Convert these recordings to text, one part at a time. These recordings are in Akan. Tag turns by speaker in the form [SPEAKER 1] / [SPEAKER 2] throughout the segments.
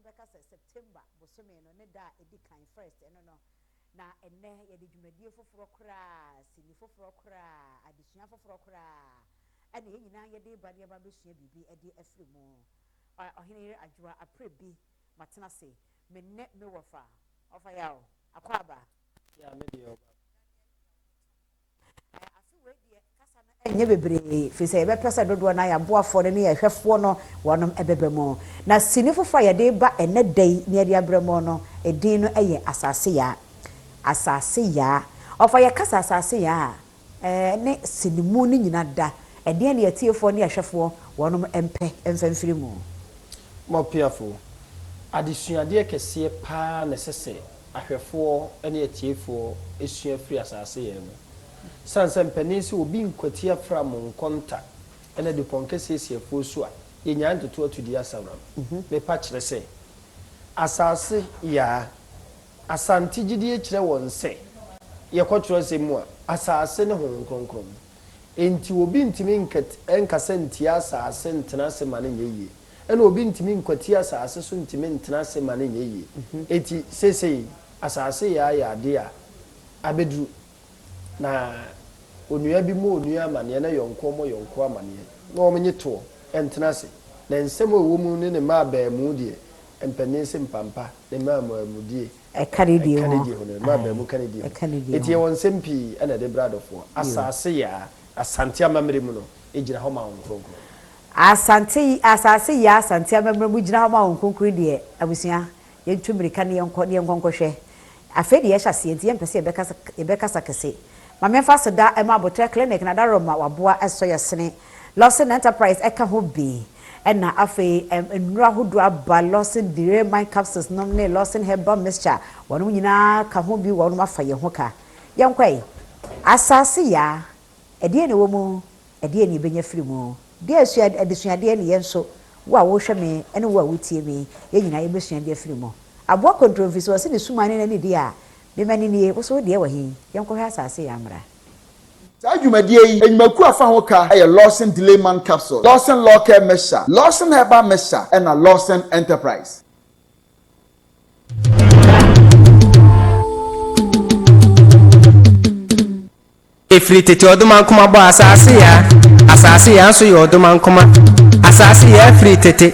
[SPEAKER 1] beka say September bosome no ne da edi kan first no na enne ye de dwumadie foforo kra sini foforo kra adesua foforo kra ene ye nyina ye de ba de ba besua bibi e de afri mu ohene adwa Aprebi matena se me ne me wofa ofa yawo akwaba
[SPEAKER 2] ya me de oba
[SPEAKER 1] nye bebre fi se be pesa dodo na ya boafo ne ye hwefo no wonom ebebemu na sinifofo ya de ba ene dai ne de abremo no edin no eye Asase Yaa Asase Yaa ofa ye kasa Asase Yaa ne sinimu ni nyina da ede ne yetiefo ne hwefo wonom empe emfamfiri mu
[SPEAKER 2] mo piafo adesuade kese pa na sese ahwefo ne yetiefo esua firi Asase Yaa no sansan penisi obi nkwati afra mo nkonta ene de ponkese siefo so a ye nyan toto atudi asawram me pa kire se Asase Yaa asante gidie kire won se ye kwotro se mu a asase ne ho nkronkron enti obi ntimi nkase ntia asase ntena se mane nyeye ene obi ntimi nkwati asase so ntimi ntena se mane nyeye eti sese Asase Yaa ya de a abedu na onua bi mo onua amane na yonko mo yonko amane na o menye to entena se na nsem owo mu ne ma ba mu de empenense mpampa ne ma mu die
[SPEAKER 1] kanidi ho
[SPEAKER 2] ne ma ba mu kanidi eti won sempi na de bradofo Asase Yaa asante amamre mu no ejira ho ma wonkronkro
[SPEAKER 1] Asase Yaa asante amamre mu jira ho ma wonkronkro de abusua yentumrika ne yenkonkohwe afedi ye hyase enti yempese ebekasa kese Mame fast da ema botre clinic na da Roma waboa eso yesene Lawson Enterprise eka ho bi ena afi enura hodo aba Lawson dire my capsules nom ne Lawson herbal mixture wono nyina ka ho bi wono afa ye ho ka yenkwai Asase Yaa ede ne wo mu ede ne benya firi mu de asu adesuade ne yenso wo a wo hwe me ene wo a wotie me ye nyina ye besuade firi mu abo controversy wo se ne sumane na ne dia me mani nie wo so de wa hi yenko hwa Asase Yaa mra
[SPEAKER 3] Sajumedie yi enyumaku afa ho ka aye Lawson Delayman capsule Lawson Law Care Mixture Lawson Herbal Mixture and a Lawson Enterprise
[SPEAKER 4] Efri tete oduman kuma bo Asase Yaa so ye oduman kuma Asase Yaa efri tete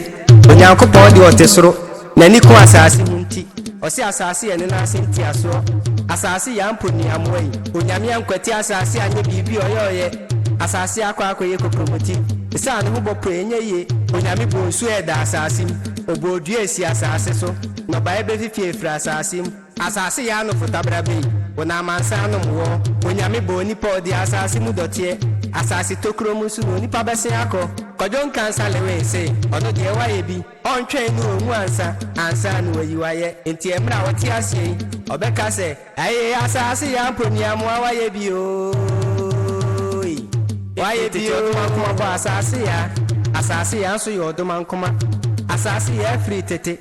[SPEAKER 4] onyankopon de otesoro nani ko asase munti osi Asase Yaa ne na asenti aso Asase Yaa mponi amwai onyame ankwati Asase anye bibi oyoye Asase Yaa akwa ye kopromoti isa ne hubo enye ye onyame bo nsu eda asase obodu esi asase so no bae be fifi efri Asase Yaa no fotabra be wona mansa no mo onyame bo ni pa odi asase mu dotie asase tokro mu su no ni pa bese akọ kojon kansa lewe se ono de wa ye bi ontwen no mu ansa no wayiwaye enti emra woti ase obeka se aye Asase Yaa mponi amwa wa ye bi o wa ye bi o kuma ba Asase Yaa so ye odoman kuma Asase Yaa free tete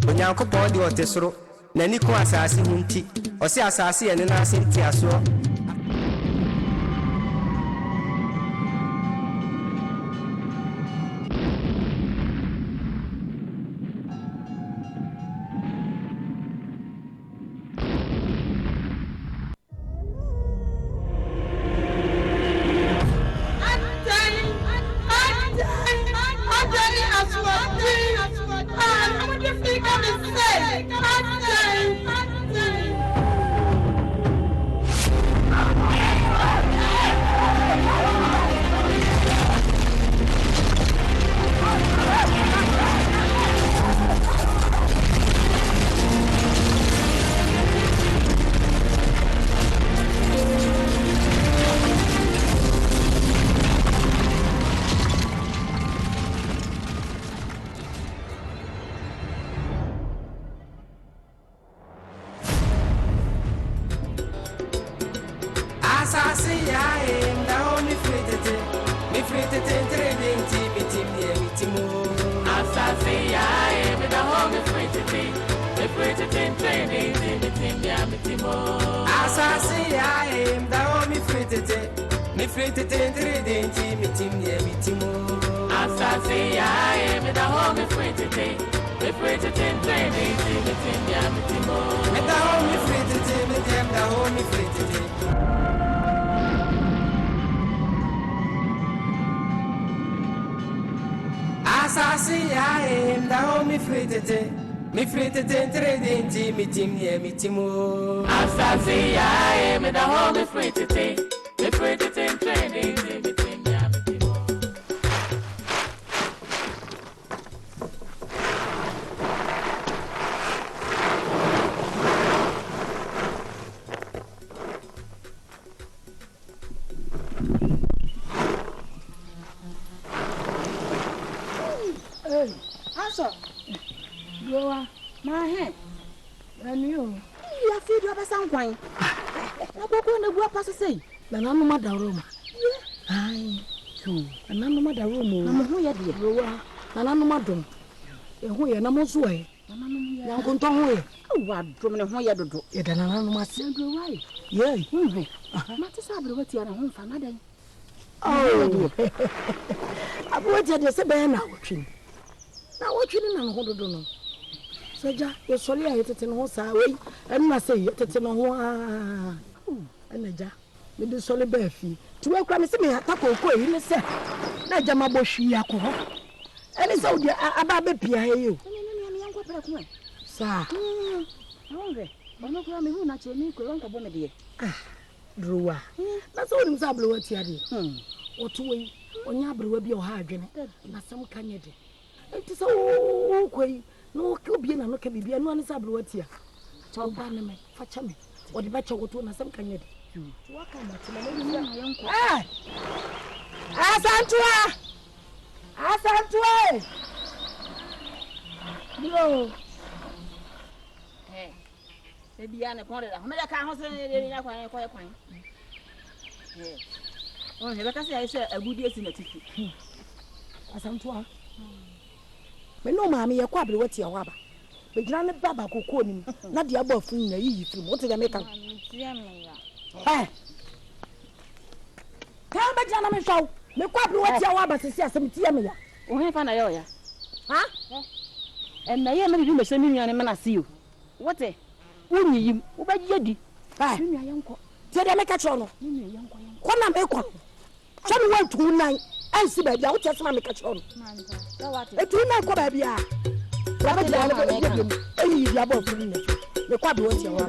[SPEAKER 4] onyankopon de otesoro nani ko asase munti osi Asase Yaa ne na asenti aso Asase Yaa da oni fritete trading tibitim ye mitimo Asase Yaa da oni fritete trading tibitim ye mitimo Asase Yaa da oni fritete trading tibitim ye mitimo Asase Yaa da oni fritete
[SPEAKER 5] Me free to tin training, me tin ya me timo.
[SPEAKER 4] Me da home me free to tin, me dem da home me free to tin. Asase Yaa, da home me free to tin. Me free to tin trading team, me team yeah me timo.
[SPEAKER 5] Asase Yaa, me da home me free to tin. Me free to tin training, me tin ya me timo.
[SPEAKER 6] Aso, Goa, my head. And you are feed your best wine. I go on the work as say, the none of the room. Aye, too, and none of the room. I'm who you did, Goa, and none of my drum. Who you are not way. I'm going to away. Oh, what drum and who you do? It and none of my son go right. Yea, Matter Sabri, what you are home for another. Oh, I've waited to say, Ben, now watching. Now watching and hold on. Saja, you're sorry I hit it in horse away, and must say it in a hoa. And a jar, we do solid beefy. To welcome me, I tackle quay in the set. Najama Boshi Yako. And it's all the Ababe Pia, you. Sir, I'm not going to not me, Uncle Bonnet. Ah, Drua. That's all in Zablo at Yadi. Or two way, on Yabru will be your hard, and some candy. It is so quay. No, Cubian and look at me, and one is a blue here. So, Baname, fetch me. What the batch of to some can get you? What kind of uncle? Ah! Asantua! No. Hey, maybe I'm a corner. I'm not a house in a quiet point. Oh, because I said a good year in a ticket. Asantua. Me no mama ye kwa blewati ya waba. Be gina ne baba kokko nim. Na de abofun na yi firi. What dey make am? Eh. Ka be gina me shaw. Me kwa blewati ya waba sisi asem tie me ya. O he fa na ye o ya. Ha? En na ye me bi me so ni nuane me na se yo. What eh? Unyi yim. Wo ba gye di. Eh. Ni nuane nko. Tie de me ka cho no. Ni nuane nko. Ko na me ko. Cho me wan tu nan. Ansi ba dia wo tie sema me ka cho no. Etu na ko ba bia. Baba dia na be dem. Eyi dia ba furu na so. Me kwa be woti wa.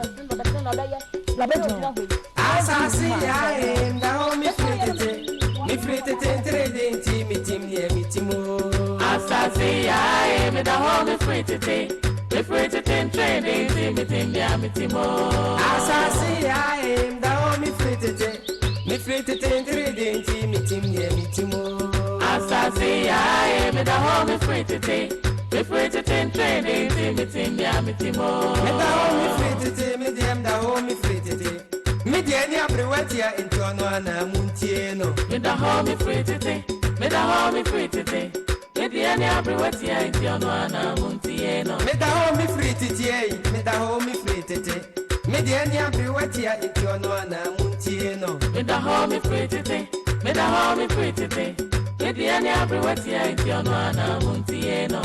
[SPEAKER 6] Baba dia.
[SPEAKER 4] Asase Yaa, da home me free to tin. Me free to tin trading team, me team yeah me timo.
[SPEAKER 5] Asase Yaa, me da home me free to tin. Me free to tin training, me tin ya me timo.
[SPEAKER 4] Asase Yaa, da home me free to tin. Me free to tin trading team, me team yeah me timo.
[SPEAKER 5] Asase Yaa, me da home me free to tin. Me free to tin training, me tin ya me timo.
[SPEAKER 4] Me da home me free to tin, me dem da home me free to tin. Me de ni abrewati ya intono ana muntie no.
[SPEAKER 5] Me da home me free to tin. Me da home me free to tin. Me de ni abrewati ya intono ana muntie no.
[SPEAKER 4] Me da home me free to tin. Me da home me free to tin. Me de ni abrewati ya intono ana muntie no.
[SPEAKER 5] Me da home me free to tin. Me da home me free to tin. Me de ni abrewati ya intono ana muntie no.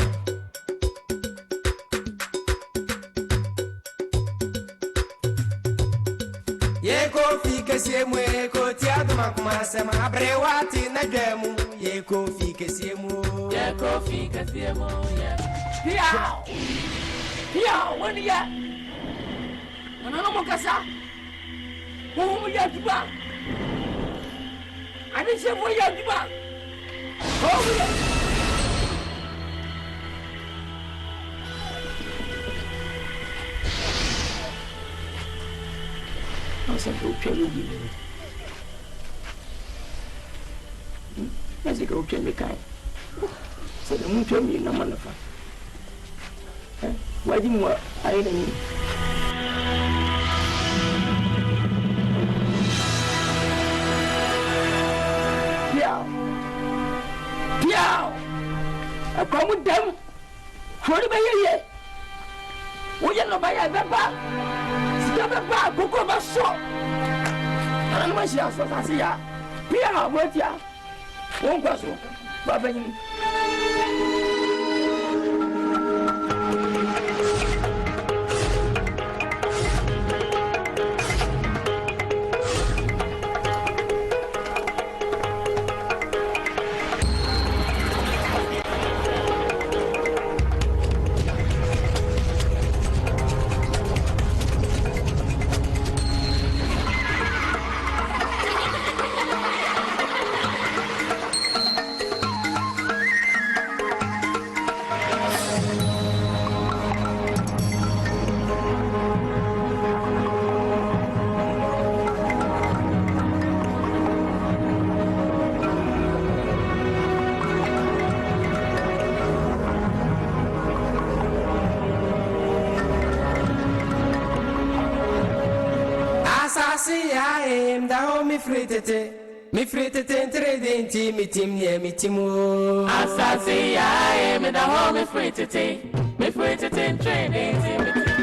[SPEAKER 4] Ye ko fi kese mu ye ko ti aduma kuma sema abrewati na dwemu ye ko fi kese mu
[SPEAKER 5] ye ko fi kese mu ye
[SPEAKER 6] Pia wani ya Nana mo kasa Mo ya diba Ani se mo ya diba Oh ya Asa do pelo gibi. Mas que o que me cai. Se não muito me na manafa. Wadi mo ai na ni. Piao. Como dam. Foi bem aí. Hoje não vai a baba. Se baba coco ba so. Ana não mais já Asase Yaa. Piao, vou tiar. Vamos com a sua. Baba ni.
[SPEAKER 4] am the home me free tete. Me free tete trading team me team near me team.
[SPEAKER 5] Asase Yaa, me da home me free tete. Me free tete trading team me team.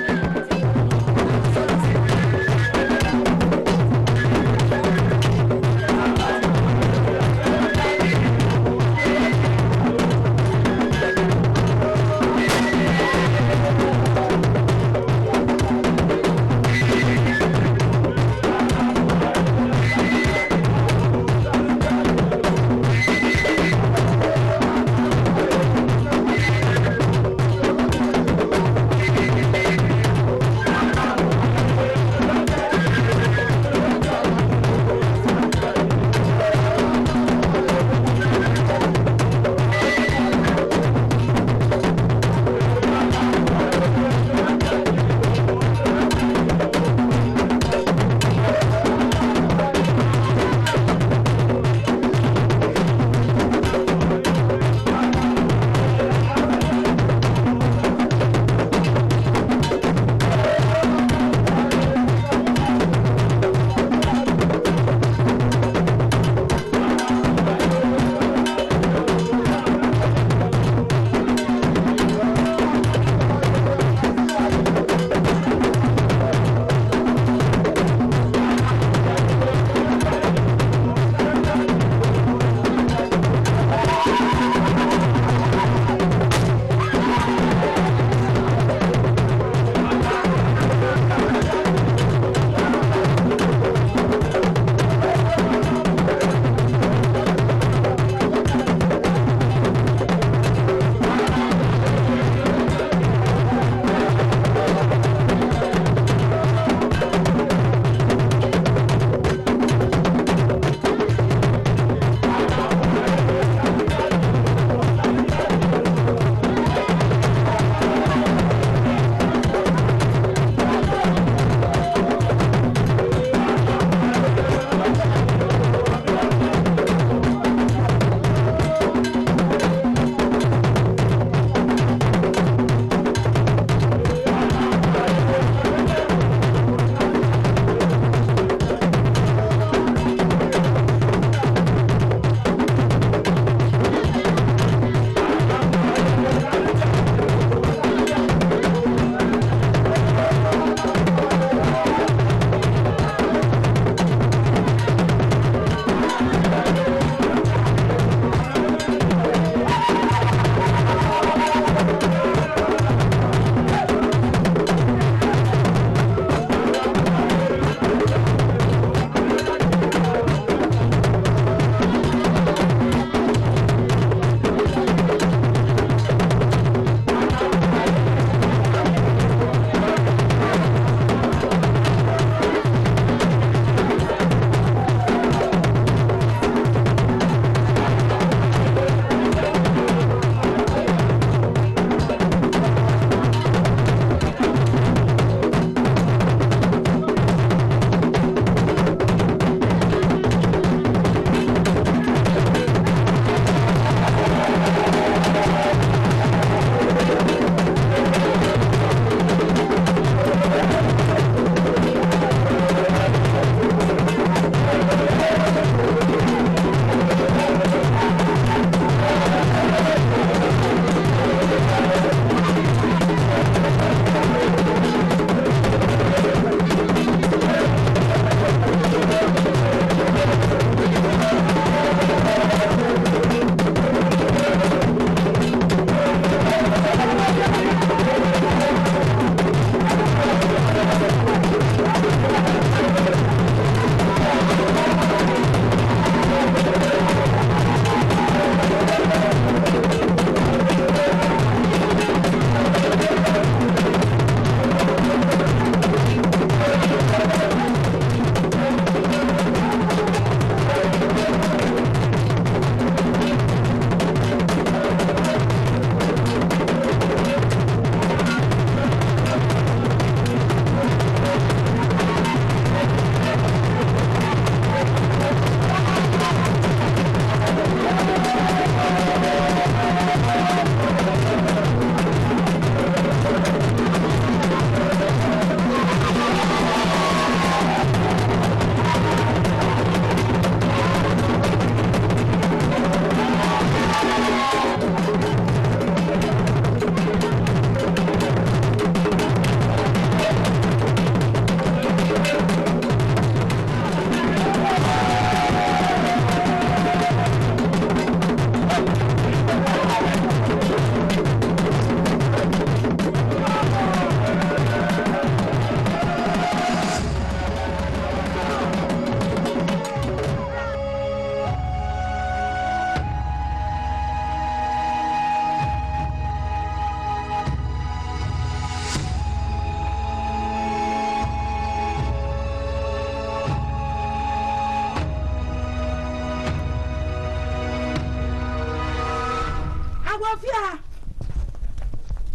[SPEAKER 6] Fia.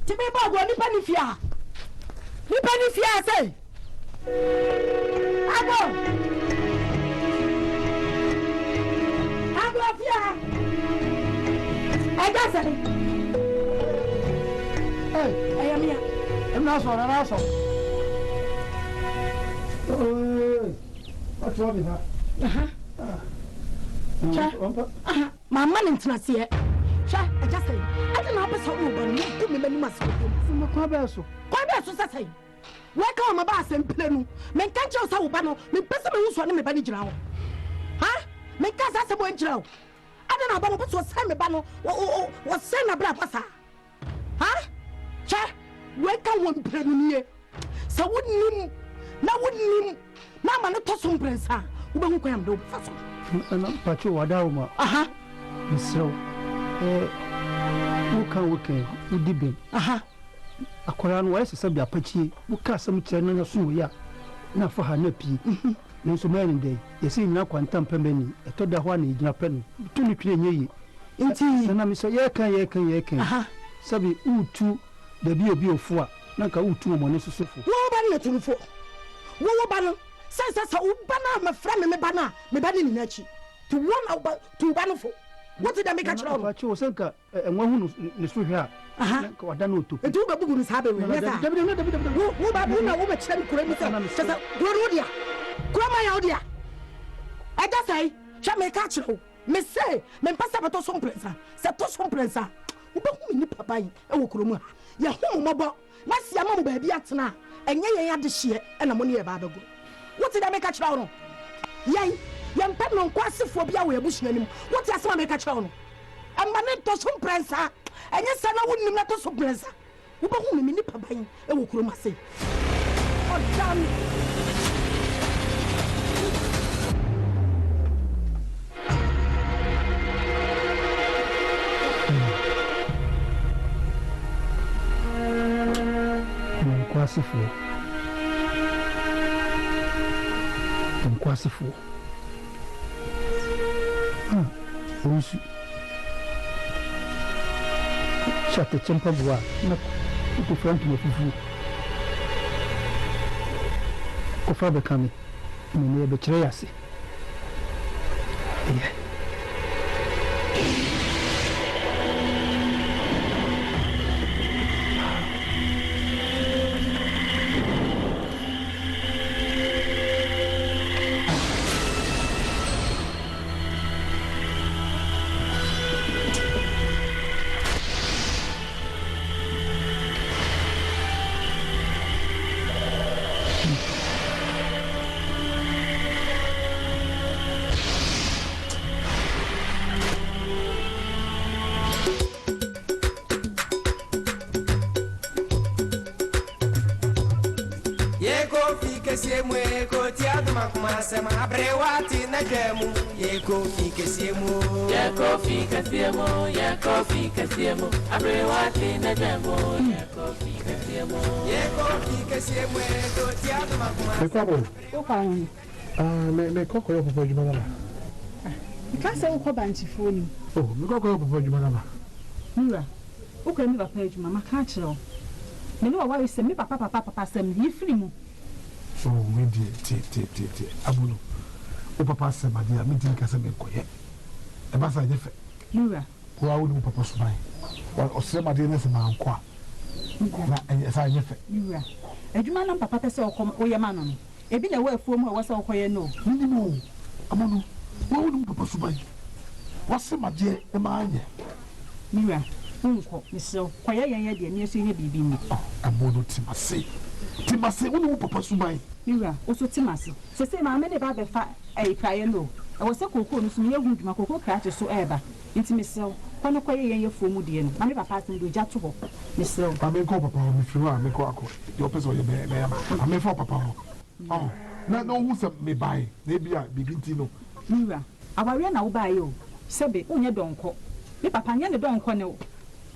[SPEAKER 6] Tibi ba go ni pani fia. Ni pani fia say. Abo. Abo fia. Eja say. Hey, ayamia.
[SPEAKER 2] Em na so. What's wrong with her?
[SPEAKER 6] Mama nintrasiye. Sha, eja say. Ade na opese wo ba no ku me mani maso.
[SPEAKER 2] Sima kwa beso.
[SPEAKER 6] Kwa beso say. We ka ma ba asem plenu. Me kan che wo ba no, me pese me wuso ne me ba ni gira wo. Ha? Me ka sa se bo ngira wo. Ade na ba no pese wo se me ba no, wo se na bra pasa. Ha? Sha, we ka wo plenu nie. Sa wonnim na ma no to so mprensa. Wo be hu kwam do fa so.
[SPEAKER 2] Na pacho wada uma.
[SPEAKER 6] Aha.
[SPEAKER 2] Misro. Wuka udibe.
[SPEAKER 6] Aha.
[SPEAKER 2] Akwara no wese sabia pachi. Wuka asem kire no so ya. Na fa ha na pi. Nso mani dey. Yesi nyina kwanta mpembeni. Etoda ho na igina penu. Tumi twire nyeyi. Enti na miso ye kan.
[SPEAKER 6] Aha.
[SPEAKER 2] Sabi utu da bi obi ofu a. Na ka utu mo ne sosofo.
[SPEAKER 6] Wo ba na tunfo. Wo ba no. Sa wo ba na me fra me ba na. Me ba ni na chi. To one to ba no fo. What did I make a child?
[SPEAKER 2] Pachi wo senka enwa hu ne so hwe a.
[SPEAKER 6] Aha.
[SPEAKER 2] Ka wada na otopi.
[SPEAKER 6] Etu ba bugu ni sabe we. Wo ba bu na wo be chere kura mi sa. Sasa do dia. Kura ma ya dia. Eja sai, cha me ka chiro. Me say, me pasa beto so prensa. Se to so prensa. Wo ba hu ni papa yi e wo kuro mu a. Ya hu mo bo. Na sia ma mo ba bi atena. Enye yen ade hye e na mo ne ye ba bago. What did I make a chiro no? Yai. Yam pet no kwasifo bia we abusuanim what ya sama make a child no amba ne to so prensa enye sa na wonnim na to so prensa wo ba hu me ni paban e wo kuro mase odam
[SPEAKER 2] kwasifo Osu Chate chempa bua na ko frank mo fufu ko fa be kami me ne be kire yase
[SPEAKER 4] Abrewati na demu ye kofi kesiemu abrewati na demu ye kofi kesiemu to tiado makuma
[SPEAKER 6] okwan
[SPEAKER 2] me koko yo popo juma na
[SPEAKER 6] ka se wo banchi foni
[SPEAKER 2] me koko yo popo juma na
[SPEAKER 6] mura okwa mi papa juma maka kire me no wa se me papa sem yi firi mu
[SPEAKER 2] oh me di ti abulu o papa se ma dia me tin ka se me koye e ba sa je fe
[SPEAKER 6] mura
[SPEAKER 2] ko awu ni papa so bai o se ma dia na se ma anko na e sa je fe
[SPEAKER 6] mura adwuma na papa pese o ye ma no no ebi na wa afuo mu a wasa okoye no
[SPEAKER 2] ni no amonu wo awu ni papa so bai wase ma dia e ma anye
[SPEAKER 6] mura unko miso koye yen de ni eso ye bibi ni
[SPEAKER 2] abulu timase wo ni papa so bai
[SPEAKER 6] mura o so timase se ma me de ba be fa praye no e wo se kokoo no so me hu dwuma kokoo krache so eba nti miso kono koye yen ye fuomu de no ma me papa sen do ja to ho miso
[SPEAKER 2] pa me ko papa ho mi fiwa me ko akọ yo peso ye be ma me fo papa ho oh na no hu se me bai na bia bibinti no
[SPEAKER 6] mura aware na wo bai o sebe unye donko me papa nya ne donko ne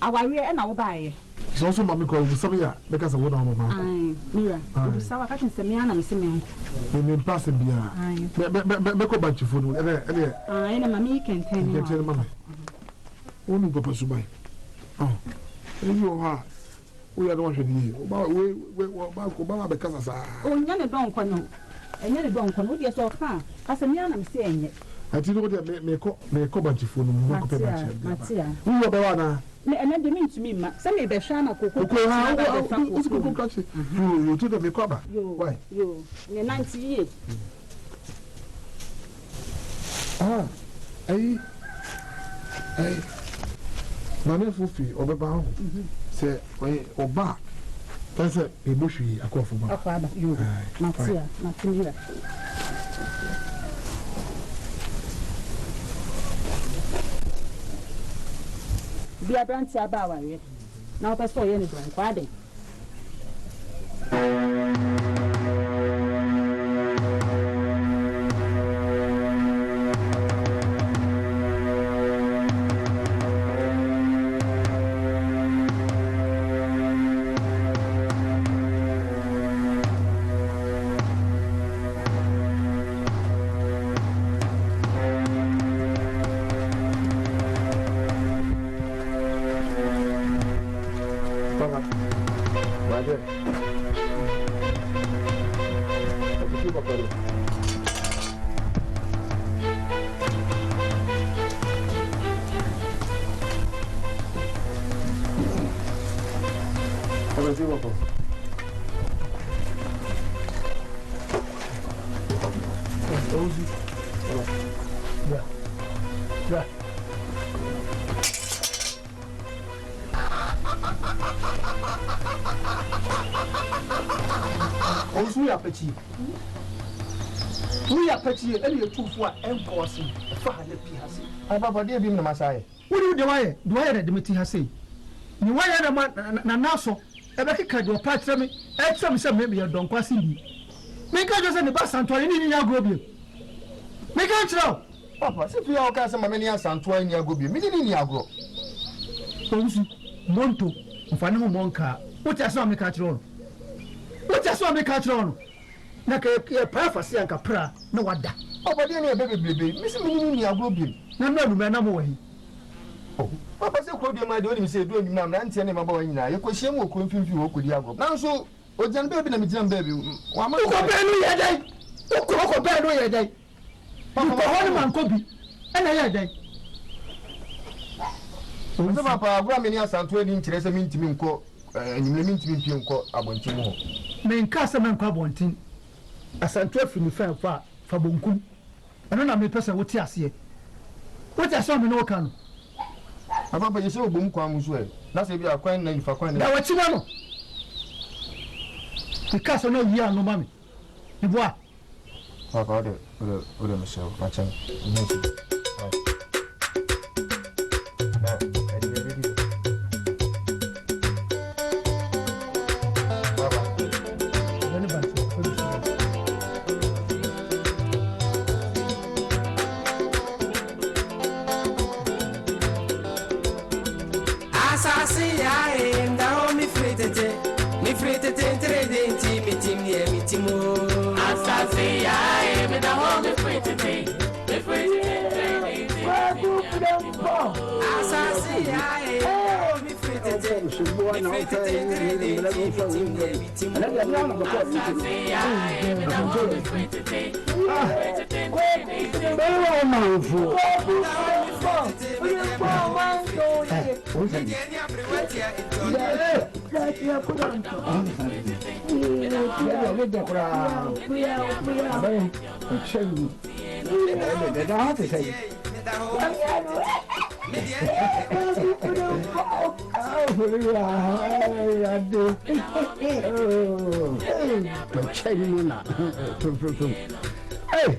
[SPEAKER 6] aware na wo bai
[SPEAKER 2] so so mami ko bu sabe ya be ka sa wo na mama
[SPEAKER 6] ai mira bu sawa ka tinse me ana me se me nko
[SPEAKER 2] me pass bia be ko banchi fonu
[SPEAKER 6] ai na mami kenten
[SPEAKER 2] mama wonu papa subai
[SPEAKER 7] You are. We are not ready. Obama because
[SPEAKER 6] nya ne don kono enye ne don kono de so ka asemi ana me se enye
[SPEAKER 7] ati no de me ko bantifo no mo ko pe bantifo
[SPEAKER 6] Matia
[SPEAKER 7] wo be wa na
[SPEAKER 6] ne ene de mi ntumi ma se me be hwa na koko
[SPEAKER 7] ko ha wo ko kachi you to de me ko ba why
[SPEAKER 6] yo ne 90 years
[SPEAKER 7] ai mame fufi obeba ho se oba pese ebohwi akofo ba
[SPEAKER 6] akwaba yo Matia bia branti aba wawe na o peso ye ne don kwa de
[SPEAKER 2] We are petty, and you're too far and causing a far hasi.
[SPEAKER 3] Papa, dear Bim Masai.
[SPEAKER 2] What do you do? I had the hasi. You why had a man, Nanaso, a back card your part from me, and some maybe a don quasi. Make us just in the bus and 20 in your grobby. Make us know.
[SPEAKER 3] Papa, if you are casting my many and 20 in your grobby, meaning in your gro.
[SPEAKER 2] Monto, if I know Monka, what I saw me catch on. What I saw me catch on. Na ke pa fa se anka pra na wada
[SPEAKER 3] Papa dey na bebe misi mini ni agro bi
[SPEAKER 2] na nu na mo wahi
[SPEAKER 3] Papa se ko dey ma dey oni se do ni na ntia ne maba wani na ye ko hie mo ko mfimfi wo ko di agro na so o jan bebe na mi jan bebe wa ma
[SPEAKER 2] ko be no ye dai ko be no ye dai Papa ho ni man ko bi na ye dai
[SPEAKER 3] so papa agro ameni asanto eni nkire se mintimi nko enyimle mintimi pie nko abontin ho
[SPEAKER 2] me nka se man ko abontin Asanto afini fa bonkum ana na me pesa wote ase wote ase me no kan
[SPEAKER 3] papa je se obom kwa muso e na se bi akwan na ifa kwan
[SPEAKER 2] da wachi ma no because no yi anu mami iboa
[SPEAKER 3] papa ode me show pa chan
[SPEAKER 4] Asase Yaa, ndao mi fritete trade team ye mitimo.
[SPEAKER 5] Asase Yaa, me da home me fritete trade team.
[SPEAKER 4] Asase Yaa, mi fritete trade team ye mitimo.
[SPEAKER 5] Asase Yaa, me da home me fritete trade team.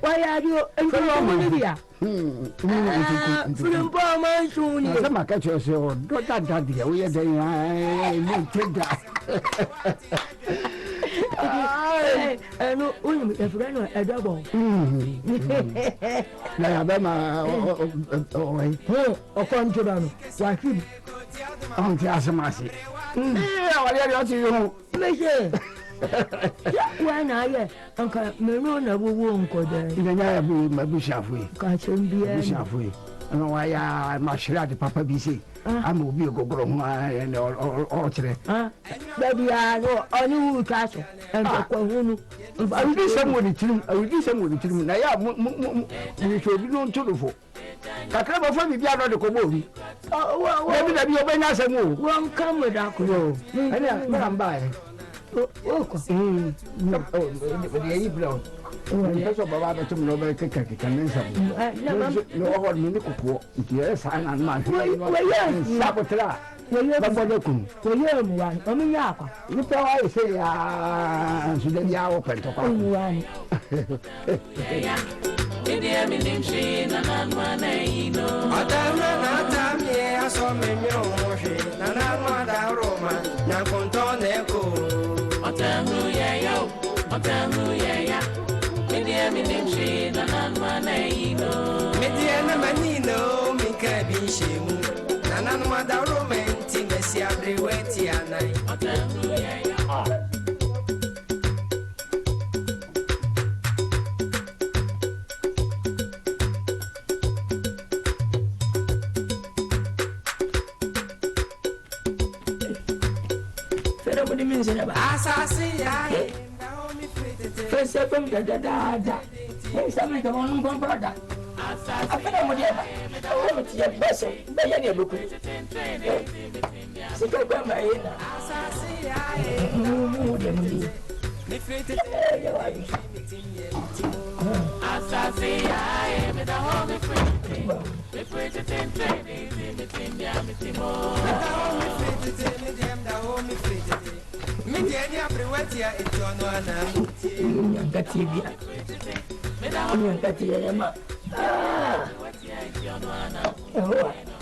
[SPEAKER 6] Why are you in Colombia? From Palma, some catch yourself. Don't that dear. We are doing I know only a friend a double. Or contraband. Why him? On Asaase. When I Uncle Merona won't go there. In a bush halfway. Catch him be halfway.
[SPEAKER 8] no why my shred papa be say I'm will be a go and all today.
[SPEAKER 6] Baby, I know only castle and I
[SPEAKER 8] will do some with him. I will do some with him. I we should be known to the folk. I can't afford me beyond the commode. Oh, maybe that you're very nice and move. One come with Uncle. I'm by. Oh, the blow. Because of Baba to nobody can answer. No one minute cook. Yes, I'm man. Sabotra. Well, you're one. I mean, you probably say, so then you are open to come.
[SPEAKER 5] India minim she na nanwana ino.
[SPEAKER 4] Adana na tamye aso menyo moshi na nanwana Roma na kontone ko.
[SPEAKER 5] Otamu ya ya. India minim she na nanwana ino.
[SPEAKER 4] Media na manino minka binshemu na nanwana Roma nti mesi abreweti anai.
[SPEAKER 5] Otamu ya ya.
[SPEAKER 4] Asase Yaa,
[SPEAKER 6] first second, da. Hey, something to one brother. I feel I'm with you. I want to your vessel. They are your book. So go by my head.
[SPEAKER 4] Asase Yaa,
[SPEAKER 5] Asase Yaa, me da home free. Me free to ten training, me timo.
[SPEAKER 4] Me dia Aprebi etono ana.
[SPEAKER 6] Gatibia. Me da home Gatibia ma.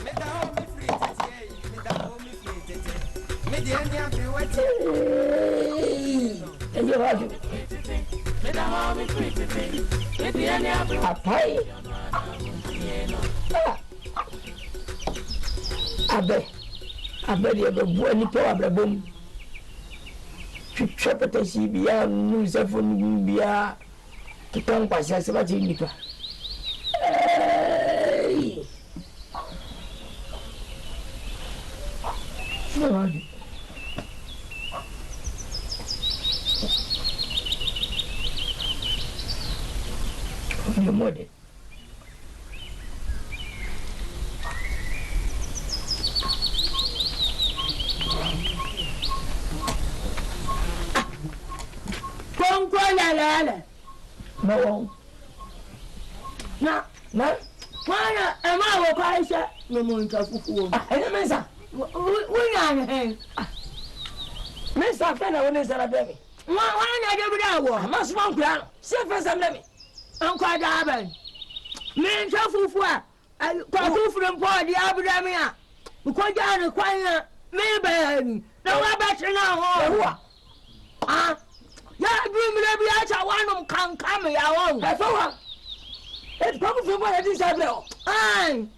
[SPEAKER 4] Me da home free me dia Aprebi.
[SPEAKER 6] And you have
[SPEAKER 5] Me da home free me dia Aprebi.
[SPEAKER 6] Abe dia berbuat ni pun berabum. Siapa tu si biar nusafun biar tukang pasal semacam ni tu. Selamat. Ni model. La no na mana ama wo kwaisha no mo nka fufuo ene mensa wunya ne mensa kana woni sara bemi wa na de buda wo ama so nkura no se fesa mlemi anko da ban men nka fufuo a kwa fufuo mpo di abuda me a ko ja ne kwan me ba ni na wa ba tena ho ah ya dream le bi acha wanum kankam ya won e so wa e ko fu mo di sabe o ai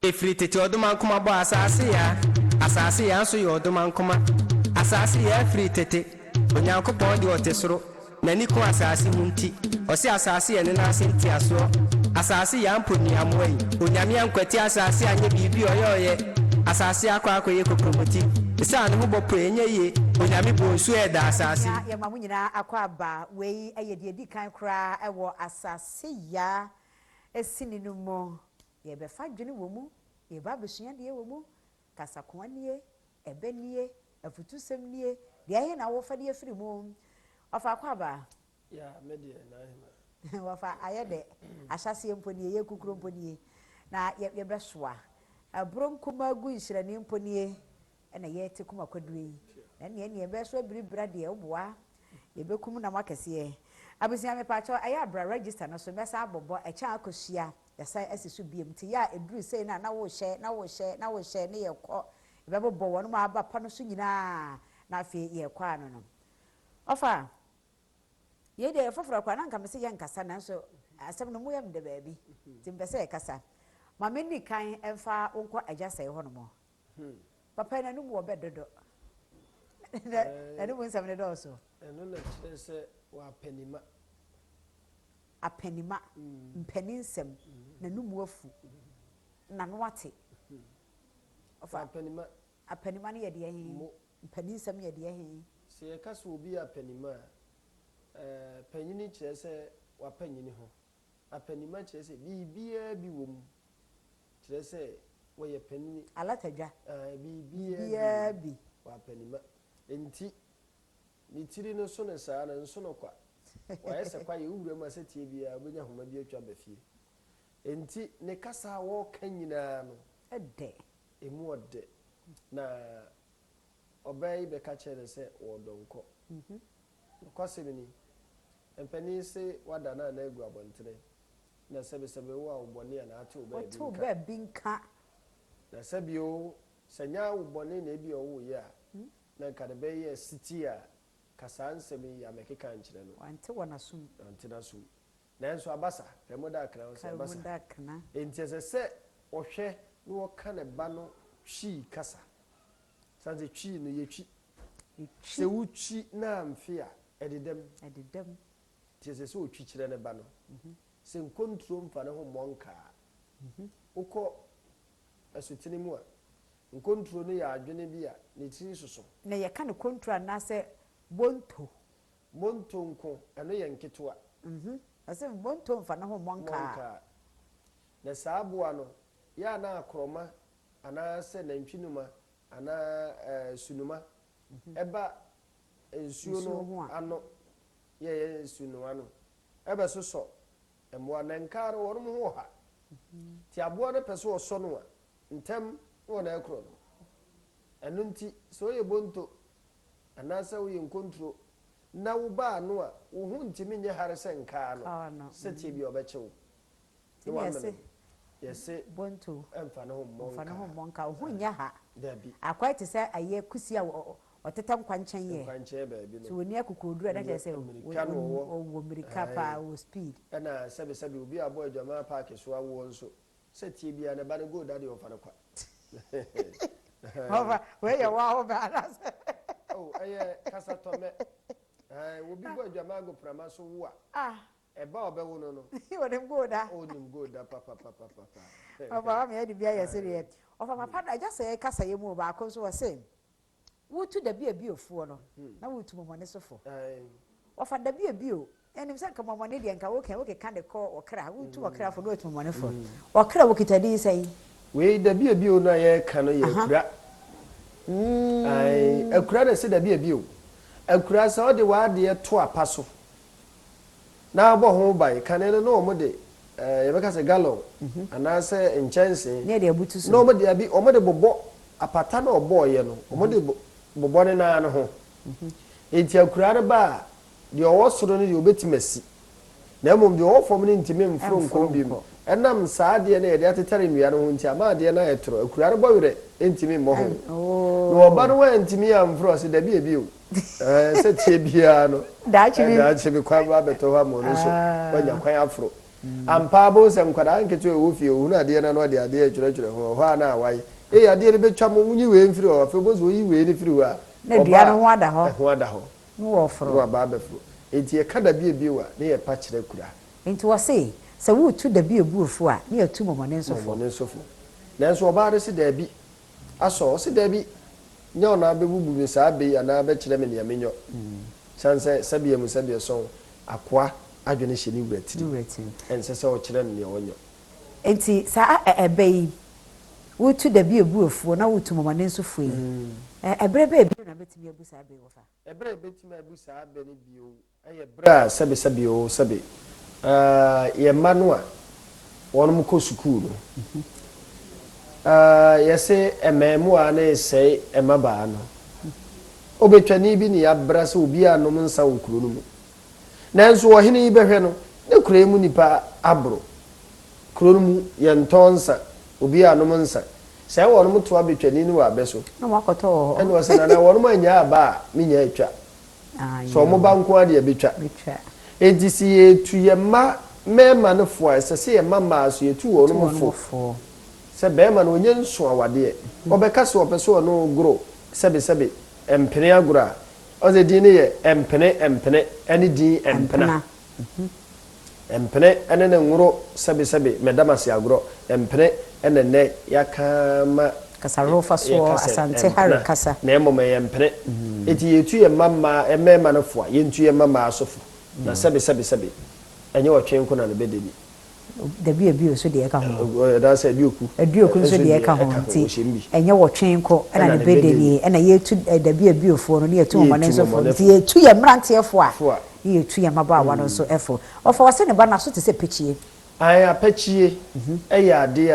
[SPEAKER 4] Efiri tete oduma nkoma bo Asase Yaa. Asase Yaa so yo oduma nkoma. Asase Yaa free tete. Onyankopon di otesoro. Nani ko asase munti. Osi Asase Yaa ne na asenti aso. Asase Yaa mponi amwai. Onyame ankwati Asase anye bibi oyoye. Asase akwa ye kokromoti. Isa ne ho bopo enye ye. Onyame bonsu e da asase.
[SPEAKER 1] Ya mamu nyina akwa ba wei eye de di kan kra e wo Asase Yaa esini no mo. Ye be fa dwene wo mu. Ye ba besua de wo mu. Kasakon nie, ebe nie, afutusem nie. De aye na wo fa de afiri mu. Ofa akwa ba.
[SPEAKER 2] Ya media na hima.
[SPEAKER 1] Wafa aye de ahyase mponi ye kukuro mponi na ye besoa. Abrom kuma gu nhirane mponi na ye te kuma kwadue. Na ne beso biribra de oboa. Ye bekum na makese. Abusia me pacho aye abra register no so mesa abobo e cha akosia. Yasa asisu biem ti ya eduru sei na wo hye ne ye kɔ ebebo wo no ma aba pa no so nyina na afi ye kɔ ano no ofa ye de foforo kwa na nka me se ye nkasa na so asem no mu yam de baabi timpese e kasa ma me ni kan emfa onko Ajase ho no mo papa na no mu obedodo na no mu nsam ne do so
[SPEAKER 2] eno na kire se wa panima
[SPEAKER 1] apanima mpaninsem na no mu afu na no wate ofa apanima ne ye de hin mpaninsem ye de hin
[SPEAKER 2] se ye kasa obi apanima panyini kire se wa panyini ho apanima kire se bibia bi wom kire se wo ye panini
[SPEAKER 1] alatadwa
[SPEAKER 2] bibia bi wa panima enti ni tiri no so ne saa na nso no kwa wa yesa kwa ye wura ma setie bia obenya homa bi atwa bafie enti ne kasa wo kanyina no
[SPEAKER 1] ede
[SPEAKER 2] emu ode na obey be ka chere se wo donko kwasemi ni empani se wada na egu abontere na sebe wo a ubone na ate
[SPEAKER 1] oba binka
[SPEAKER 2] na sebio sanya ubone na ebi owo ye a na kadebe ye city a kasansemi ya mekeka nkyere no
[SPEAKER 1] wante wona sum
[SPEAKER 2] ante na sum na enso abasa pemoda akra o se abasa enti se ohwe no woka ne ba no twi kasa sanze twi no ye twi se wuchi na amfia ededem tiese se otwi kire ne ba no se nkontro mfa ne ho monka uko asutini mu a nkontro no ya adwene bi a ne tiri soso
[SPEAKER 1] na ye ka ne kontra na se bonto
[SPEAKER 2] nko eno ye nketewa
[SPEAKER 1] ase bonto mfa ne ho monka
[SPEAKER 2] na saabo ano ya na akroma ana se nantwinuma ana sunuma eba ensuo no ano ye sunu ano eba soso emwa nankaro worum ho ha ti abo no pese wo so no a ntem wo na ekro no enu nti so ye bonto ana se wo ye nkontro na wo ba no a wo hu ntimi nye hare se nka no se ti bi obechewo yese
[SPEAKER 1] bonto
[SPEAKER 2] emfa no
[SPEAKER 1] monka ho nya ha
[SPEAKER 2] dabi
[SPEAKER 1] akwai te se aye kusi a oteta nkwanchan ye
[SPEAKER 2] baabi no
[SPEAKER 1] so woni akukodura na je se wo mirika pa wo speed
[SPEAKER 2] na sebe obi abo adwama park so awo nso se tie bia na ba no go daddy ofa no kwa
[SPEAKER 1] over we ya wa over
[SPEAKER 2] oh kasa tome wo bi bo adwama go prama so wo a eba obewo no
[SPEAKER 1] wonim goda
[SPEAKER 2] papa
[SPEAKER 1] oba me edi bia yesere ofa papa da Ajase kasa ye mu ba ko so wo se wutu da bia ofuo no na wutu momone sofo ofa da bia o enim se nka momone de nka wo ka de ko okra wutu okra fo no wutu momone fo okra wo kitadi sai
[SPEAKER 2] we da bia o na ye ka no ye kura akura na se da bia o akura sa o de wa de to apaso na abo ho bai kanene no mo de ye beka se gallon ana se enchanse
[SPEAKER 1] ne de abutu so
[SPEAKER 2] no mo de abi o mo de bobo apata na obo ye no o mo de bobo ne na no ho enti akura ne ba de owo soro ne de obetimasi na mom de owo fom ne ntimi mfro nkom bim enam saa de ne ye de atetare nua no ho nti ama de na etro akura ne bowere ntimi mo ho no oba no wa ntimi ya mfro se da bi o se tie bia no da chibi kwa ba beto ha mo no so wanya kwan afro ampa bo se nkwada nketo e wo fie o na de na no de ade atwere ho na awai ade le betwa mo nyi we mfiri o afi bo so yi we ni firi wa
[SPEAKER 1] na dua no ho ada ho
[SPEAKER 2] no wo fro no ba befro enti e kada bi wa ne ye pa kire kura
[SPEAKER 1] enti wo se wutu da bi ebuofo a ne atu momone nsofo
[SPEAKER 2] na nso oba re se da bi aso se da bi nya ona bebubu mi saa be ana be kire me ne amenyo sanse sabie mu sabie so akwa adwene hye ni wurati ense se o kire ne onyo
[SPEAKER 1] enti saa ebei wutu da bi ebuofo na wutu momone nsofo yi ebrebe ebi na betimi abu saa be wo fa
[SPEAKER 2] ebrebe betimi abu saa be ne bio eye bra sabe o sabe ye manua wonum ko school yese ememu ana sei emaba no obetwani bi ne yabra se obi anom nsa okuro no mu nanso wo hene behwe no ne kuro mu nipa abro kuro no mu ye ntonsa obi anom nsa se wonum to abetwani ni wa beso
[SPEAKER 1] no makoto ho
[SPEAKER 2] ene wose na wonum anya aba me nya atwa so mo banko ade abetwa edisi etu ye ma mema no fo ese se ye mama so etu wo no fo se be ma no onye nso awade obeka se opeso no gro sebe empene agura oze din ne ye empene ene din empena empene ene ne nguro sebe medamase agro empene ene ne yakama
[SPEAKER 1] kasarofa so asante hare kasa
[SPEAKER 2] na emoma ye empene eti yetu ye mama emema no fo yentu ye mama asofo na sebe enye otwen na ne bedeni
[SPEAKER 1] dabi abi so de ka ho
[SPEAKER 2] da say adioku
[SPEAKER 1] so de ka ho nti enye wotwen ko na ne bedeni na yetu dabi abi ofo no ne yetu mo ne so fo nti yetu ye mrante efo a yetu ye maba wa no so efo ofo wase ne ba na so te se pechie
[SPEAKER 2] aya pechie eya ade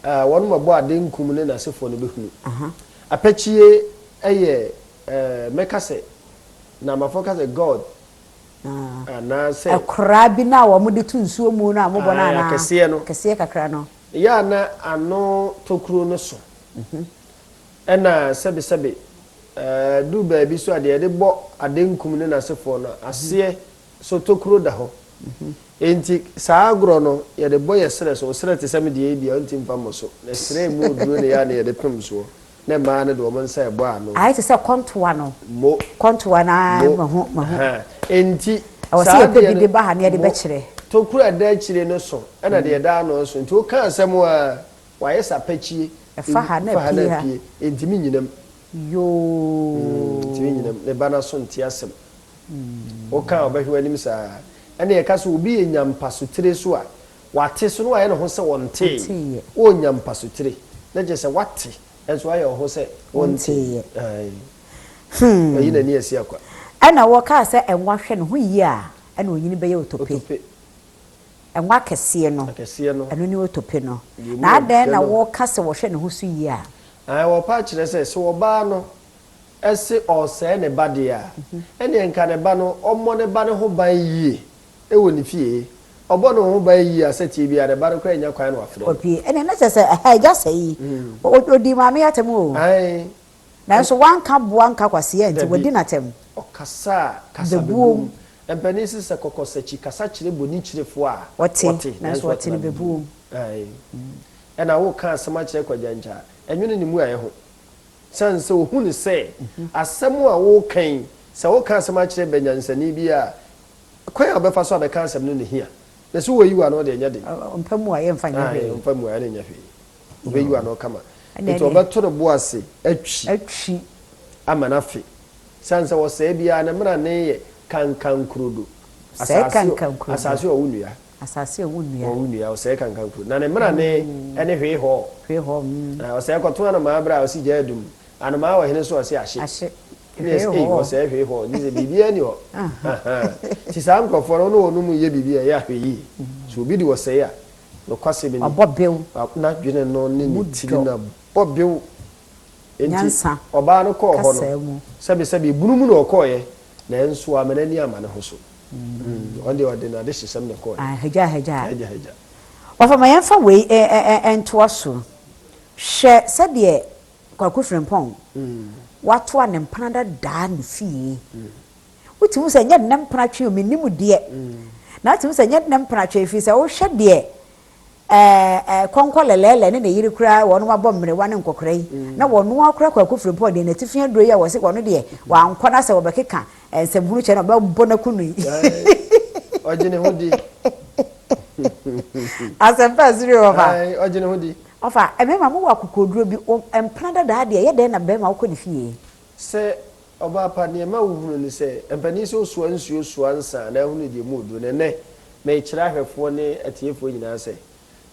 [SPEAKER 2] a wonu mabo ade nkum ne na sefo no behunu apechie eye mekase na mafokase god na say
[SPEAKER 1] akra bi na wo mo de tu nsuo mu na mo bona na kese kakra no
[SPEAKER 2] ya na ano tokuro no so ena sebe du ba bi so ade de bo ade nkum ne na sefo no ase so tokuro da ho enti saa agro no ye de bo ye sere so sere te seme de bia nti mfa mo so na sere mu duro ne ya na ye de pem so na ma na de wo man say bo ano
[SPEAKER 1] ai te se kontoa no
[SPEAKER 2] mo
[SPEAKER 1] kontoa na mahu
[SPEAKER 2] enti
[SPEAKER 1] saa de ba ha ne de be kire
[SPEAKER 2] tokura da kire no so na de da no so enti o kan asem a wa ye sapachie
[SPEAKER 1] fa ha na pie
[SPEAKER 2] enti mi nyinam
[SPEAKER 1] yo
[SPEAKER 2] enti mi nyinam ne bana so nti asem o kan obahwe anim saa ene ye kaso obi enyampa so tire so a wate so no aye no ho se wonte o nyampa so tire na je se wate enso aye ho se wonte ai ayi na ni esi akwa
[SPEAKER 1] ana wo ka se enwa hwe no ho yi a ana onyini be ye otope enwa kese no eno ni otope no na adan na wo ka se wo hwe no ho so yi a
[SPEAKER 2] ai wo pa kire se wo ba no ese o se ne ba de a ene enka ne ba no ommo ne ba ne ho ban yi ewo ni fie obo no ho ban yi aseti bia de ba no kra nya kwan no afre
[SPEAKER 1] opi ene na se ha ja sei odi maame atem o
[SPEAKER 2] ai
[SPEAKER 1] na so wanka boanka kwase enti wodi natem
[SPEAKER 2] okasa kasa bebu empanisi se kokosachi kasa kire boni kirefo a
[SPEAKER 1] wote na so wote ne bebu
[SPEAKER 2] ai ena wo ka asema kire kwajancha enwene ni mu aye ho sanse ohunu se asemu a wo kan se wo ka asema kire banyansani bia kwan abefa so abeka asem no ne hia na so wo yiwa no de nya de
[SPEAKER 1] mpamu aye mfanya
[SPEAKER 2] he mpamu aye nya hwe obe yiwa no kama to obeto do boase atwi amanafi sanse wo se bia na mra ne ye kankan krudo asase owunua
[SPEAKER 1] asase owunua
[SPEAKER 2] owunua o se kankan krudo na ne mra ne ene hwe ho na o se koto na ma bra o si jadum ana ma wa hene so o se ahye yes o se hwe ho ni se bibia ni ho ti sam ko foro no onu mu ye bibia ya hwe yi so obi di wo se ya no kwase bi ni
[SPEAKER 1] obobew
[SPEAKER 2] na dwene no ni tiri na bobew
[SPEAKER 1] nyansa
[SPEAKER 2] oba no ko ho no sebe bunumu no ko ye na enso amana ni amana ho so onde ode na de hysem ne ko
[SPEAKER 1] haja wafa mayenfa we ento aso hye sede kwakufrempon wato a ne mpanada da ne fie utimu se nya ne mpana twe omenimu de na utimu se nya ne mpana twe fi se wo hye de konkolelele ne yiri kura wono mabọ mmere wane nkokrai na wono akura kwakufrempon de ne tifia duro ya wo se wono de wa nkona se wo bekeka ensembunu che na ba bona kunu
[SPEAKER 2] ojine hodi
[SPEAKER 1] asempa zuri ofa
[SPEAKER 2] ai ojine hodi
[SPEAKER 1] ofa emema mo wakokoduro bi empana da de ye de na be ma wo ne fie
[SPEAKER 2] se oba pa ne ma wuhunu ni se empani se osuwa nsuo suwa nsa na hunu de mu do ne me kira hwefo ne atiefo nyina se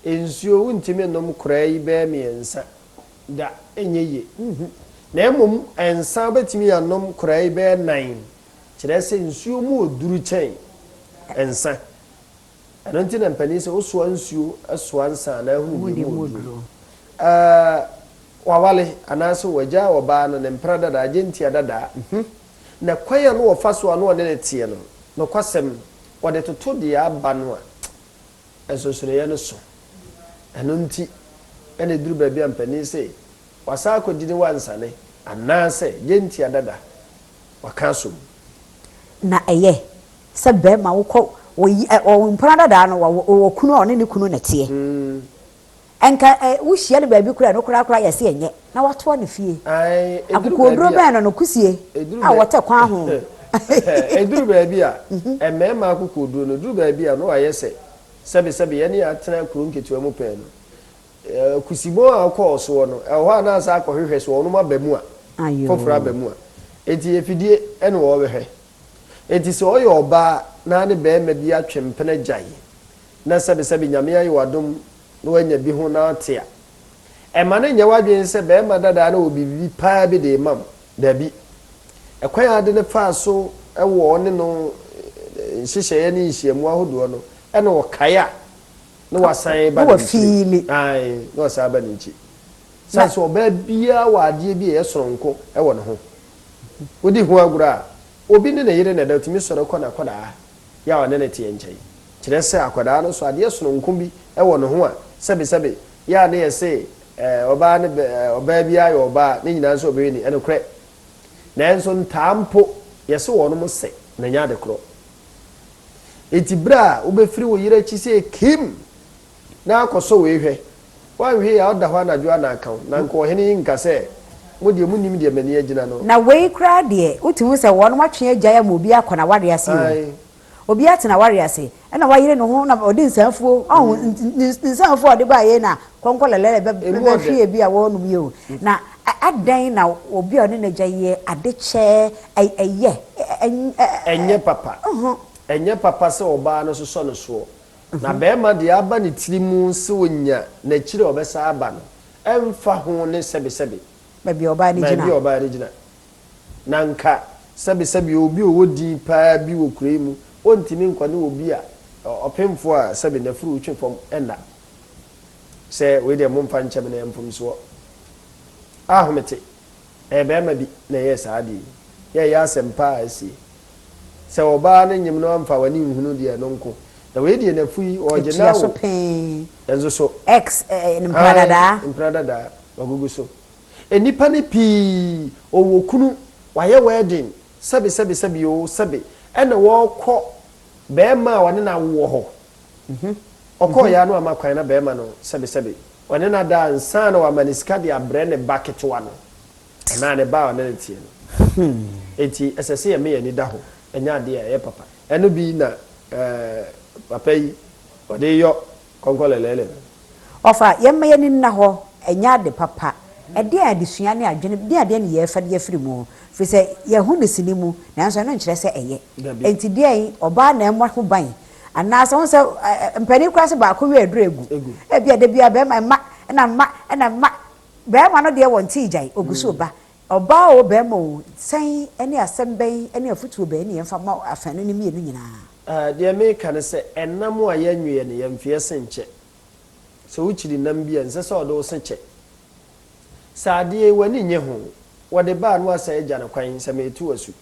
[SPEAKER 2] ensuo wuntime nom kurai be miensa da enyeye na emom ensa betimi ya nom kurai be 9 kire se nsuo mu oduru chen ensa anonti na mpani se osuwa nsuo asuwa nsa na hunu de mu do wawale anase waja oba no ne mprada da agenti adada na kwaya no ofaso ano ne tie no no kwasem wode toto de aba no a esosore ye no so anonti ene duru ba bia mpani se wasa akodi ne wansane anase agenti adada wakaso
[SPEAKER 1] na eye se be ma wo ko o mpana da no wo kunu o ne kunu na tie enka wo hia le ba bi kura no kura yesi enye na wato ne fie akoko oduro ben no kusie a wote kwa ho
[SPEAKER 2] eduru ba bi a emema akoko oduro no duru ba bi a no ayese sebe ye ne atena kuru nketewa mu pe no kusibo a ko so no ho ana asa akɔhwehwɛ so no ma ba mu a fofora ba mu a enti efidie ene wo behwe enti se oyo oba na ne be ma bi atwempene gyae na sebe nyame ayi wadom no wanya bi ho na atia ema ne nya wadwen se be ma dada na obibi pa bi de mam da bi ekwan ade ne fa so ewo ne no hyehyeye ne hyiemu ahodo no ene wo kaya no wasan ba
[SPEAKER 1] no fili
[SPEAKER 2] ai no saba ni chi sanso oba bia wade bi e soronko ewo ne ho wodi ho agura obi ne yire na da tumi soro kɔ na kɔda ya wa ne ne tie nkyɛn kyerɛ sɛ akɔda no so ade soronko bi ewo ne ho a sebe ya ne yɛse oba ne oba bia ya oba ne nyina nso obi ni ene korɛ na nso ntampo yɛse wo no mo sɛ na nya de korɔ etibra obefiri wo yire chi se kim na akoso we hwe wan hwe ya oda ho anadwo anakan na nko hene nka se mo de mu nim de mani agina no
[SPEAKER 1] na we kra de utimu se wo no matwe agya ya mo bi akona ware ase obi atena ware ase na wa yire no ho na odi nsanfuo oh nsanfuo ode ba ye na konkolele be hwe bi a wo no mi o na adan na obi a ne na agya ye ade che eye
[SPEAKER 2] enye papa enye papa se oba no so no so na be ma de aba ne tirimu se wonya na kire obesa aba no emfa ho ne sebe
[SPEAKER 1] baby oba ni gina na nka sebe obi owodi pa bi wo kuremu ontimi nkwane obi a opemfo a sebe na furu twefom enda se we de momfa nkyem na empom so ahomete be ma bi na yes adi ye ya sempa asi se oba na nyim no amfa wani nhunu de no nko na we de na fui ogena wo enzo so x
[SPEAKER 2] imprada da ogugu so enipa ne pi owokunu waye wedding sebe yo sebe ena wo kɔ be ma wani na wo ho okɔ ya no amakwan na be ma no sebe wani na da nsa na wa maniska de abre ne bucket wa no na ne ba wani tie no enti Asase Yaa me ni da ho enya de ya papa eno bi na papa yi ode yo konkolelele
[SPEAKER 1] ofa yemma ye ni na ho enya de papa ede adesua ne adwene de ade ne ye fa de afiri mu fi se ye hu ne sinimu na nso no nkyerɛ sɛ eye enti de yi oba na emwa ho ban ana so se mpani kwa se ba ko wi aduru egu e bia de bia be ma na be ma no de won ti gyan ogusu oba o be ma o san ene asem ben ene afutuo be ene yemfa ma afanu ne mienu nyinaa
[SPEAKER 2] de me kan se enam a ye nwie ne yemfie senche so wuchiri nam bia nse se odo senche saade wani nye ho wode ba no asa agya ne kwan se metu asu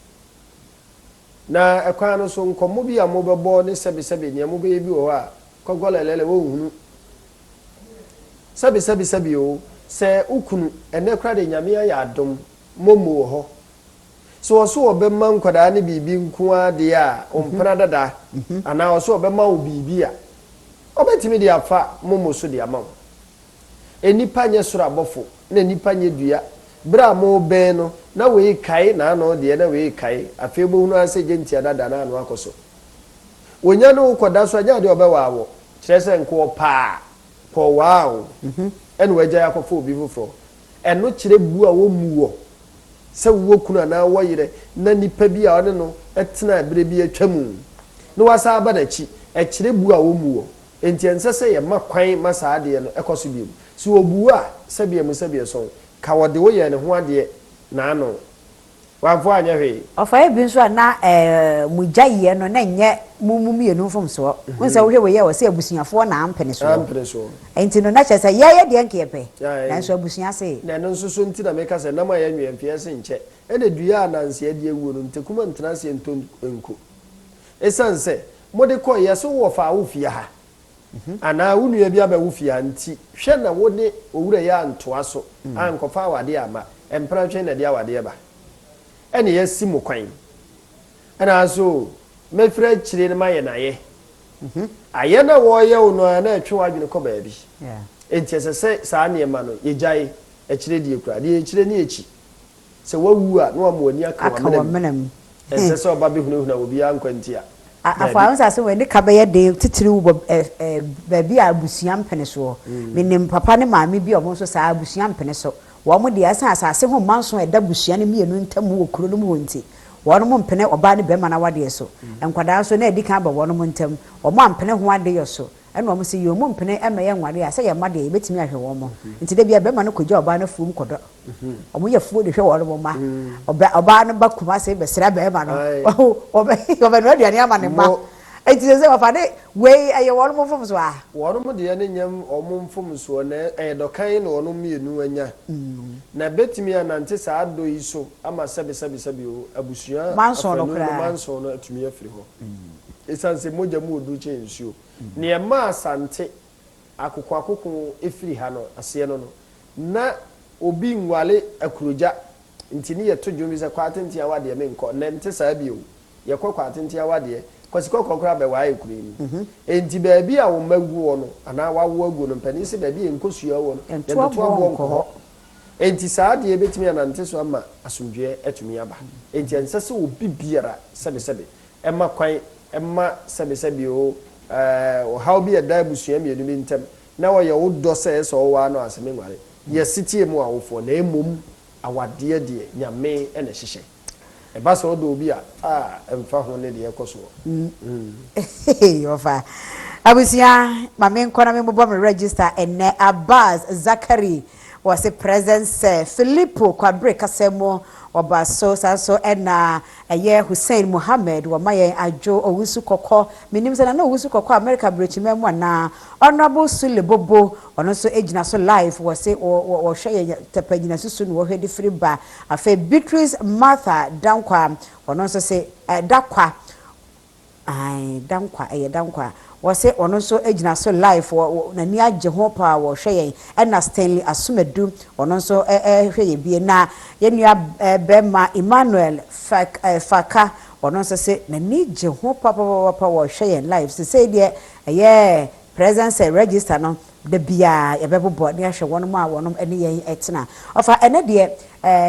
[SPEAKER 2] na ekwan no so nkomo bi a mo bebo ne sebe ne mo be bi wo a kogolelele wo hunu sebe o se ukunu ene kra de nyame ya adom momo ho so so obemma nkwada ne bibi nko ade a ompana dada ana so obemma wo bibi a obetimi de afa momo so de amawo enipa nye soro abofo na nipa nye dua bra mo ben no na we kai na no de na we kai afebo hunu ase gentia dada na no akoso wonya no koda so anya de obewa wo kyerese nko pa po wow ene wagya yakofo obi foforo eno kyere bu a wo mu wo se wo kunu na wo yire na nipa bi a one no etena abere bi atwamu no wasa aba na chi kyere bu a wo mu wo enti ensese ye makwan masaade no ekoso bi so obu a sebie so ka wode wo ye ne ho ade na ano wanfo anya hwe
[SPEAKER 1] ofa ebi nso na mujaye no na nye mumumi enu fom so wonsa wo hwe wo ye wo se abusuafo na ampene so enti no na kyese ye de nkepe na nso abusua se
[SPEAKER 2] na no nso so nti na meka se na ma ya nwe mfie se nche ene dua ananse ade ewu no ntekuma ntena se nton enko esanse mode ko ye so wo fa wo fie ha ana wunu bi aba wo fie anti hwe na wo de owura ya ntoa so ankofa wade ama empra hwe na de awade ba ene yesi mo kwan ana so me frɛ kyire ne ma yɛ na ye ayɛ na wo yɛ wo no na atwe wadwene kɔ baabi enti sɛ saa ne ma no ye gyae akyire die kura die kyire ne echi sɛ wawu a no amoni aka wa menam ɛsɛ sɛ oba behunahuna obi ankwanti a
[SPEAKER 1] afa ansa se we ne ka be ye de titiri wo baabi a abusua mpene so menim papa ne maame bi omo so saa abusua mpene so wo mo de asase ho manso eda busua ne mienu ntam wo kuro no mo nti wono mo mpene oba ne bema na wade so enkwada so na edika ba wono mo ntam wo mo mpene ho ade yo so eno mo se yo mo mpene emeye nware a se ye made betimi ahwe wo mo nti de bia bema no kogya oba na fuum kodo omo ye fuo de hwe wono mo ma oba no ba kuma se be sra bema no oba no aduane ama ne ma enti se wafa de we aye wono mo fom so a
[SPEAKER 2] wono mo de ne nyam omo fom so na dokan na wono mienu anya na betimi anante sa ado yi so ama sebe o abusua
[SPEAKER 1] manso no kra
[SPEAKER 2] manso no atumi afiri ho esanse moja mu odu che nsuo ne ma asante akoko efiri ha no ase no na obi nwale akuroja nti ne yeto dwom se kwatenti awade me nko na nte saa bio ye kwatenti awade kwasiko kokora be wae kure ni enti baabi a wo magu wo no ana wawo agu no mpani se baabi enkosua wo no de to abo nko enti saa de betimi anante so ama asomdwe atumi aba enti ense se obi biara sebe emma kwan emma sebe o how be a diabusua mienu bi ntem na wo ye wo do se so wo ano aseme nware ye sitie mu awofo na emom awade de nyame ene hyehye e ba so do obi a emfa ho ne de ekoso
[SPEAKER 1] yo fa abusia mame nkona me bobo me register ene Abbas Zakari was a presence Filippo Kwabre Kasemo obaso sanso ena eye Hussein Muhammad wa maye ajo owusu kokko minim se na owusu kokko America brechime mu na honorable Sule Bobo ono so ejina so live wo se wo hwe tapagina susu no wo hwe free ba afa Beatrice Martha Dankwa ono so se dakwa dankwa wose ono so ejina so live na ni agye ho pa wo hwe yen na Stanley Asumedu ono so hwe ye bie na ye nua bema Emmanuel Faka ono so se na ni gye ho pa wo hwe yen live se de presence register no de bia ye bebo ne ahwe wono ma wono ene yen etena ofa ene de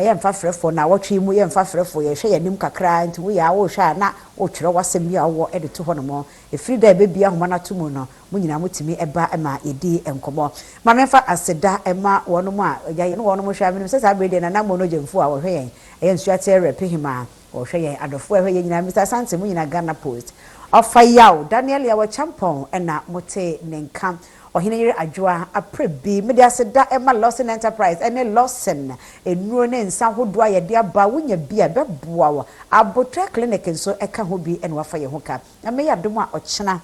[SPEAKER 1] ye mfa frefo na wotwe mu ye mfa frefo ye hwe yanim kakra nti wo ya wo hwa na wo twere wasem bia wo ede to hono mo efiri da be bia homa na to mu no mu nyina mutimi eba ema edi enkomo ma memfa aseda ema wono mu a ye no wono mo hwa minim se sa be de na na mo no jemfu a wo hwe yen ye nsuate repehima wo hwe yen adofo hwe yen nyina Mr. Sante mu nyina Ghana Post ofa yaw Daniel ya wo champon ena mote nenka ohine yire adwoa Aprebi media seda ema Lawson Enterprise ene Lawson enuro ne nsa hodo aye de aba wonya bia beboa wo abotre clinic nso eka ho bi ene wafa ye ho ka na me ya dom a ochena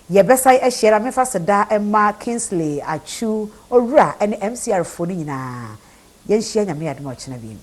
[SPEAKER 1] ye besai a share mefa seda ema Kingsley Achu owura ene MCR fo ni nyina ye nhia nya me ya dom a ochena bi